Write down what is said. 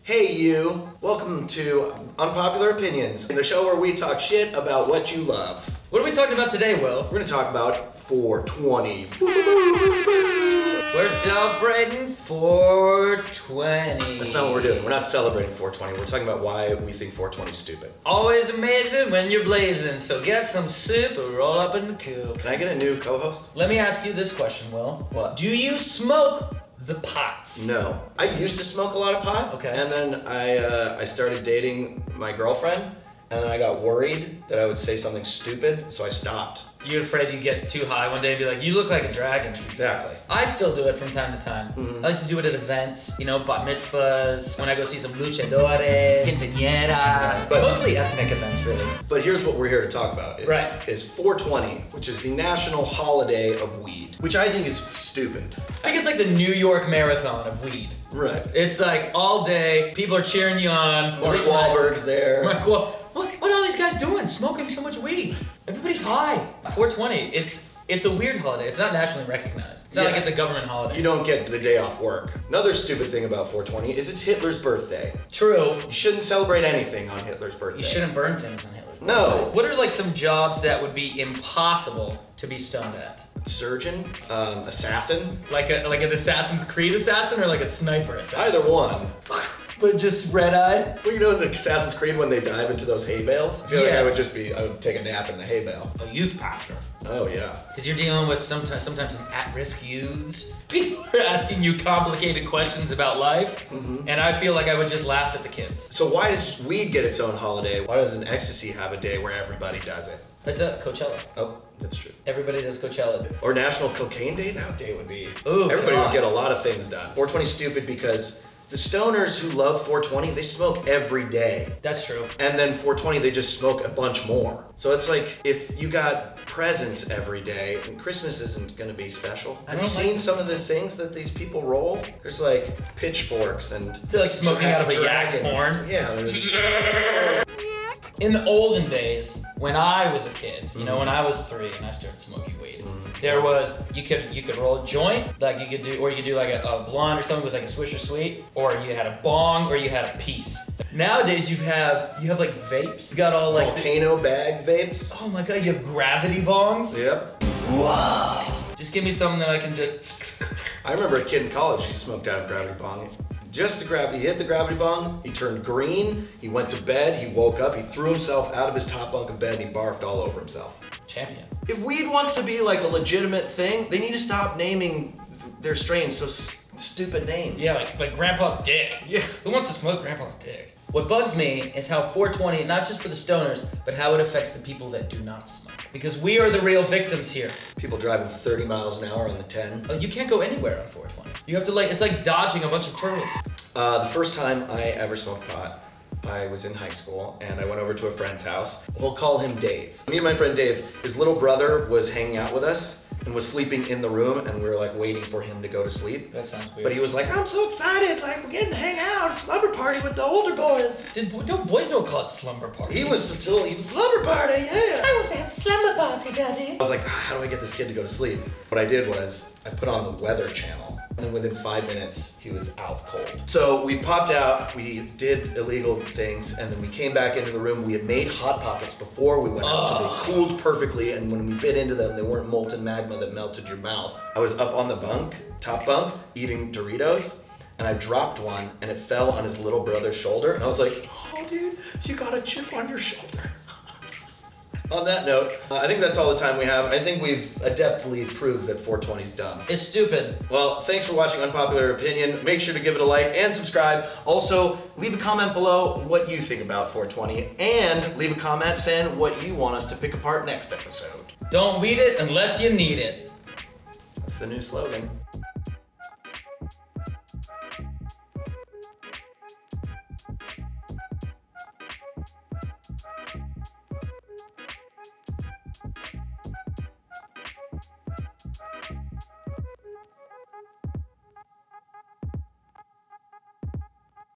Hey you! Welcome to Unpopular Opinions, the show where we talk shit about what you love. What are we talking about today, Will? We're gonna talk about 420. We're celebrating 420. That's not what we're doing. We're not celebrating 420. We're talking about why we think 420 is stupid. Always amazing when you're blazing, so get some soup and roll up in the coop. Can I get a new co-host? Let me ask you this question, Will. What? Do you smoke the pots? No. I used to smoke a lot of pot. Okay. And then I started dating my girlfriend, and then I got worried that I would say something stupid, so I stopped. You're afraid you get too high one day and be like, you look like a dragon. Exactly. I still do it from time to time. Mhm. I like to do it at events, you know, bat mitzvahs, when I go see some luchadores, quinceañera, But- mostly ethnic events, really. But here's what we're here to talk about. Is 420, which is the national holiday of weed, which I think is stupid. I think it's like the New York Marathon of weed. Right. It's like all day, people are cheering you on. Mark Wahlberg's there. Mark what are all these guys doing? Smoking so much weed. Everybody's high. 420, it's a weird holiday. It's not nationally recognized. It's not like it's a government holiday. You don't get the day off work. Another stupid thing about 420 is it's Hitler's birthday. True. You shouldn't celebrate anything on Hitler's birthday. You shouldn't burn things on Hitler's birthday. No. What are like some jobs that would be impossible to be stoned at? Surgeon, assassin, Like an Assassin's Creed assassin or like a sniper assassin? either one. But just red-eyed? Well, you know in Assassin's Creed when they dive into those hay bales? I feel like I Yes. would take a nap in the hay bale. A youth pastor. Oh yeah. Because you're dealing with sometimes some at-risk youths. People are asking you complicated questions about life, and I feel like I would just laugh at the kids. So why does weed get its own holiday? Why doesn't ecstasy have a day where everybody does it? That's Coachella. Oh, that's true. Everybody does Coachella. Or National Cocaine Day? That day would be. Ooh, everybody God. would get a lot of things done. 420 is stupid because the stoners who love 420, they smoke every day. That's true. And then 420, they just smoke a bunch more. So it's like, if you got presents every day, and Christmas isn't gonna be special. Have you seen some of the things that these people roll? There's like pitchforks and... They're like smoking out of a yak's horn. Yeah, there's... In the olden days, when I was a kid, you know, when I was 3 and I started smoking weed, there was, you could roll a joint, like you could do, or you could do like a blonde or something with like a Swisher Sweet, or you had a bong, or you had a piece. Nowadays you have like vapes. You got all like volcano bag vapes. Oh my God, you have gravity bongs? Yep. Wow. Just give me something that I can just... I remember a kid in college, he smoked out of gravity bong. Just the gravity, he hit the gravity bong, he turned green, he went to bed, he woke up, he threw himself out of his top bunk of bed, and he barfed all over himself. Champion. If weed wants to be like a legitimate thing, they need to stop naming their strains so stupid names. Yeah, like Grandpa's dick. Yeah. Who wants to smoke Grandpa's dick? What bugs me is how 420, not just for the stoners, but how it affects the people that do not smoke. Because we are the real victims here. People driving 30 miles an hour on the 10. Oh, you can't go anywhere on 420. You have to it's like dodging a bunch of turtles. The first time I ever smoked pot, I was in high school and I went over to a friend's house. We'll call him Dave. Me and my friend Dave, his little brother was hanging out with us and was sleeping in the room, and we were like waiting for him to go to sleep. That sounds weird. But he was like, I'm so excited, like we're getting to hang out, slumber party with the older boys. Don't boys don't call it slumber party? He was slumber party, yeah. I want to have a slumber party, Daddy. I was like, how do I get this kid to go to sleep? What I did was, I put on the Weather Channel, and within 5 minutes, he was out cold. So we popped out, we did illegal things, and then we came back into the room. We had made Hot Pockets before we went out, so they cooled perfectly, and when we bit into them, they weren't molten magma that melted your mouth. I was up on the bunk, top bunk, eating Doritos, and I dropped one, and it fell on his little brother's shoulder, and I was like, oh dude, you got a chip on your shoulder. On that note, I think that's all the time we have. I think we've adeptly proved that 420's dumb. It's stupid. Well, thanks for watching Unpopular Opinion. Make sure to give it a like and subscribe. Also, leave a comment below what you think about 420, and leave a comment saying what you want us to pick apart next episode. Don't weed it unless you need it. That's the new slogan.